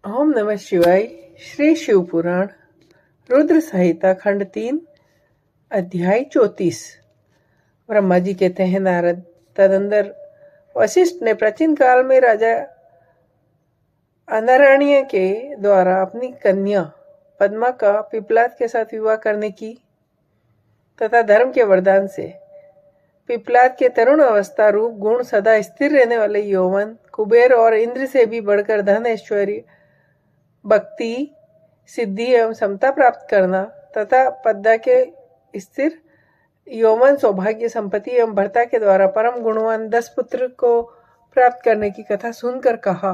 ओम नमः शिवाय। श्री शिव पुराण रुद्र संहिता खंड 3 अध्याय 34। ब्रह्मा जी कहते हैं नारद, तदंतर वशिष्ठ ने प्राचीन काल में राजा अनाराण्य के द्वारा अपनी कन्या पद्मा का पिपलाद के साथ विवाह करने की तथा धर्म के वरदान से पिपलाद के तरुण अवस्था रूप गुण सदा स्थिर रहने वाले यौवन, कुबेर और इंद्र से भी बढ़कर धन, ऐश्वर्य, भक्ति, सिद्धि एवं समता प्राप्त करना तथा पद्मा के स्थिर यौवन, सौभाग्य, संपत्ति एवं भर्ता के द्वारा परम गुणवान 10 पुत्र को प्राप्त करने की कथा सुनकर कहा,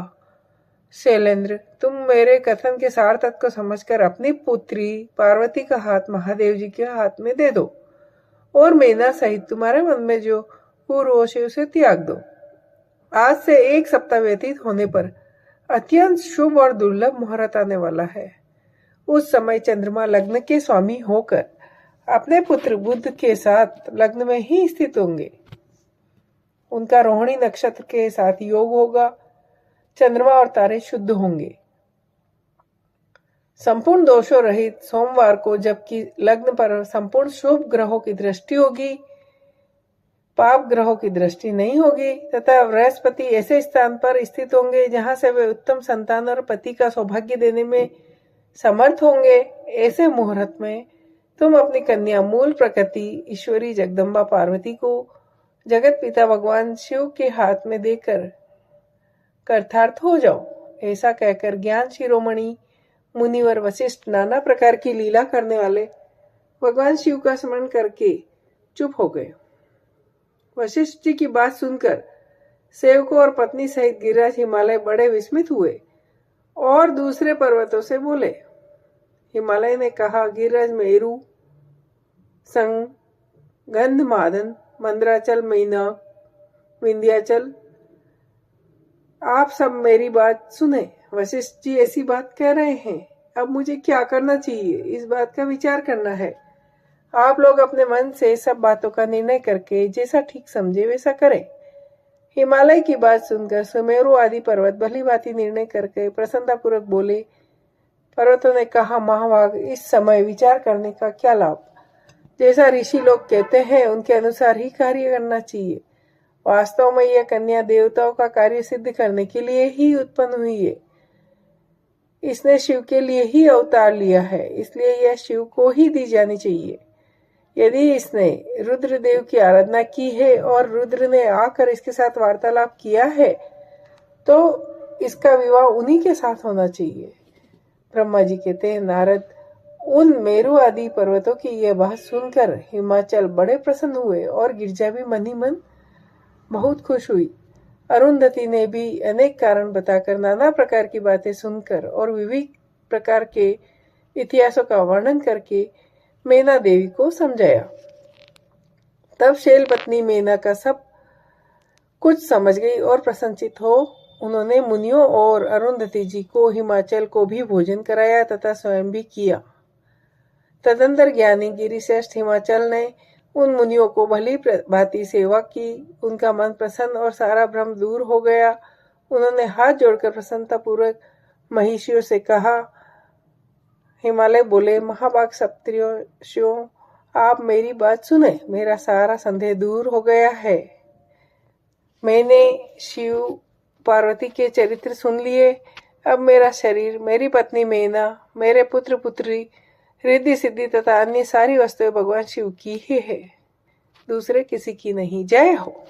शैलेंद्र, तुम मेरे कथन के सार तत्व को समझकर अपनी पुत्री पार्वती का हाथ महादेव जी के हाथ में दे दो और मैना सहित तुम्हारे मन में जो पूर्व है उसे त्याग दो। आज से 1 सप्ताह व्यतीत होने पर अत्यंत शुभ और दुर्लभ मुहूर्त आने वाला है। उस समय चंद्रमा लग्न के स्वामी होकर अपने पुत्र बुध के साथ लग्न में ही स्थित होंगे। उनका रोहिणी नक्षत्र के साथ योग होगा। चंद्रमा और तारे शुद्ध होंगे। संपूर्ण दोषों रहित सोमवार को जबकि लग्न पर संपूर्ण शुभ ग्रहों की दृष्टि होगी, पाप ग्रहों की दृष्टि नहीं होगी तथा बृहस्पति ऐसे स्थान पर स्थित होंगे जहां से वे उत्तम संतान और पति का सौभाग्य देने में समर्थ होंगे। ऐसे मुहूर्त में तुम अपनी कन्या मूल प्रकृति ईश्वरी जगदम्बा पार्वती को जगत पिता भगवान शिव के हाथ में देकर कृतार्थ हो जाओ। ऐसा कहकर ज्ञान शिरोमणि मुनिवर वशिष्ठ नाना प्रकार की लीला करने वाले भगवान शिव का स्मरण करके चुप हो गए। वशिष्ठ जी की बात सुनकर सेवकों और पत्नी सहित गिरिराज हिमालय बड़े विस्मित हुए और दूसरे पर्वतों से बोले। हिमालय ने कहा, गिरिराज मेरु, संग, गंधमादन, मंदराचल, मैनाक, विंध्याचल, आप सब मेरी बात सुने। वशिष्ठ जी ऐसी बात कह रहे हैं, अब मुझे क्या करना चाहिए, इस बात का विचार करना है। आप लोग अपने मन से सब बातों का निर्णय करके जैसा ठीक समझे वैसा करें। हिमालय की बात सुनकर सुमेरु आदि पर्वत भली भांति निर्णय करके प्रसन्नतापूर्वक बोले। पर्वतों ने कहा, महाभाग, इस समय विचार करने का क्या लाभ। जैसा ऋषि लोग कहते हैं उनके अनुसार ही कार्य करना चाहिए। वास्तव में यह कन्या देवताओं का कार्य सिद्ध करने के लिए ही उत्पन्न हुई है। इसने शिव के लिए ही अवतार लिया है, इसलिए यह शिव को ही दी जानी चाहिए। यदि इसने रुद्रदेव की आराधना की है और रुद्र ने आकर इसके साथ वार्तालाप किया है तो इसका विवाह उन्हीं के साथ होना चाहिए। ब्रह्मा जी कहते हैं, नारद, उन मेरु आदि पर्वतों की यह बात सुनकर हिमाचल बड़े प्रसन्न हुए और गिरजा भी मन ही मन बहुत खुश हुई। अरुंधति ने भी अनेक कारण बताकर नाना प्रकार की बातें सुनकर और विविध प्रकार के इतिहासों का वर्णन करके मैना देवी को समझाया। तब शैल पत्नी मैना का सब कुछ समझ गई और प्रसन्नचित हो उन्होंने मुनियों और अरुंधति जी को हिमाचल को भी भोजन कराया तथा स्वयं भी किया। तदंतर ज्ञानी गिरिश्रेष्ठ हिमाचल ने उन मुनियों को भली भांति सेवा की। उनका मन प्रसन्न और सारा भ्रम दूर हो गया। उन्होंने हाथ जोड़कर प्रसन्नतापूर्वक महिषियों से कहा। हिमालय बोले, महाभाग सप्तर्षियों, आप मेरी बात सुने, मेरा सारा संदेह दूर हो गया है। मैंने शिव पार्वती के चरित्र सुन लिए। अब मेरा शरीर, मेरी पत्नी मैना, मेरे पुत्र पुत्री, रिद्धि सिद्धि तथा अन्य सारी वस्तुएं भगवान शिव की ही है, दूसरे किसी की नहीं। जय हो।